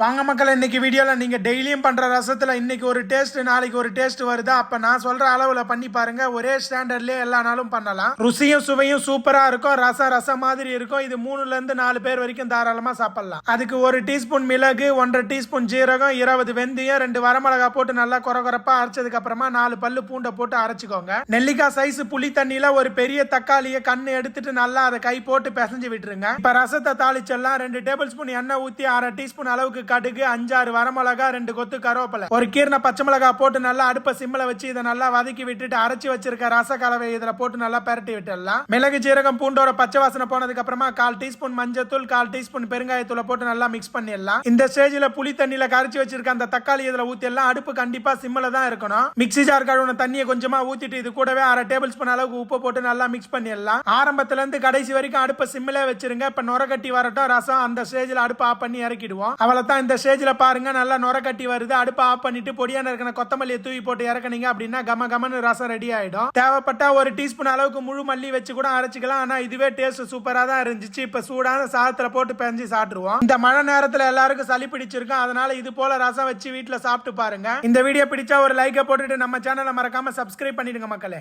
வாங்க மக்கள், இன்னைக்கு வீடியோல நீங்க டெய்லியும் பண்ற ரசத்துல இன்னைக்கு ஒரு டேஸ்ட் நாளைக்கு ஒரு டேஸ்ட் வருதா? அப்ப நான் சொல்ற அளவுல பண்ணி பாருங்க. ஒரே ஸ்டாண்டர்ட்லயே எல்லா நாளும் பண்ணலாம். ருசியும் சுவையும் சூப்பரா இருக்கும். ரசம் மாதிரி இருக்கும். இது 3ல இருந்து 4 பேர் வரைக்கும் தாராளமா சாப்பிடலாம். அதுக்கு 1 டீஸ்பூன் மிளகு, 1.5 டீஸ்பூன் ஜீரகம், 20 வெந்தயம், 2 வரமிளகா போட்டு நல்லா கொரகொரப்பா அரைச்சதுக்கு அப்புறமா 4 பல்லு பூண்டை போட்டு அரைச்சுக்கோங்க. நெல்லிக்காய் சைஸ் புளி தண்ணியில ஒரு பெரிய தக்காளியை கண்ணு எடுத்துட்டு நல்லா அதை கை போட்டு பிசைஞ்சு விட்டுருங்க. இப்ப ரசத்தை தாளிச்செல்லாம் 2 டேபிள் ஸ்பூன் எண்ணெய் ஊத்தி 1/2 டீஸ்பூன் அளவுக்கு கடுகு, 5-6 வரமிளகா, 2 கொத்து கருவேப்பிலை, ஒரு கீர்ன பச்சை மிளகா போட்டு நல்லா அடுப்ப சிம்ல வச்சு இதை நல்லா வதக்கி விட்டுட்டு அரைச்சி வச்சிருக்க ரச கலவை இதுல போட்டு நல்லா பரட்டி விட்டுடலாம். மிளகு ஜீரகம் பூண்டோட பச்சை வாசனை போனதுக்கு அப்புறமா 1/4 டீஸ்பூன் மஞ்சத்தூள், 1/4 டீஸ்பூன் பெருங்காயத்தூளை போட்டு நல்லா மிக்ஸ் பண்ணிடலாம். இந்த ஸ்டேஜ்ல புளி தண்ணியில கரைச்சி வச்சிருக்க அந்த தக்காளி இதுல ஊத்திடலாம். அடுப்பு கண்டிப்பா சிம்ல தான் இருக்கணும். மிக்ஸி ஜார் கழுவுன தண்ணியை கொஞ்சமா ஊத்திட்டு இது கூடவே 1/2 டேபிள் ஸ்பூன் அளவுக்கு உப்பு போட்டு நல்லா மிக்ஸ் பண்ணிடலாம். ஆரம்பத்துல இருந்து கடைசி வரைக்கும் அடுப்ப சிம்ல வச்சிருங்க. இப்ப நுர கட்டி வரட்டும் ரசம். அந்த ஸ்டேஜ்ல அடுப்பு ஆஃப் பண்ணி இறக்கிடுவோம். அவ்வளவுதான். இந்த ஸ்டேஜ்ல பாருங்க நல்லா நுர கட்டி வருது. அடுப்பை ஆஃப் பண்ணிட்டு பொடியான இருக்கிற கொத்தமல்லியை தூவி போட்டு இறக்குனீங்க அப்படின்னா கம கமன்னு ரசம் ரெடி ஆயிடும். தேவைப்பட்டா 1 டீஸ்பூன் அளவுக்கு முழு மல்லி வச்சு கூட அரைச்சிக்கலாம். ஆனா இதுவே டேஸ்ட் சூப்பரா தான் இருந்துச்சு. இப்ப சூடான சாதத்துல போட்டு பெஞ்சு சாப்பிட்டுருவோம். இந்த மழை நேரத்துல எல்லாருக்கும் சளி பிடிச்சிருக்கும். அதனால இது போல ரசம் வச்சு வீட்டுல சாப்பிட்டு பாருங்க. இந்த வீடியோ பிடிச்சா ஒரு லைக்கை போட்டுட்டு நம்ம சேனலை மறக்காம சப்ஸ்கிரைப் பண்ணிடுங்க மக்களே.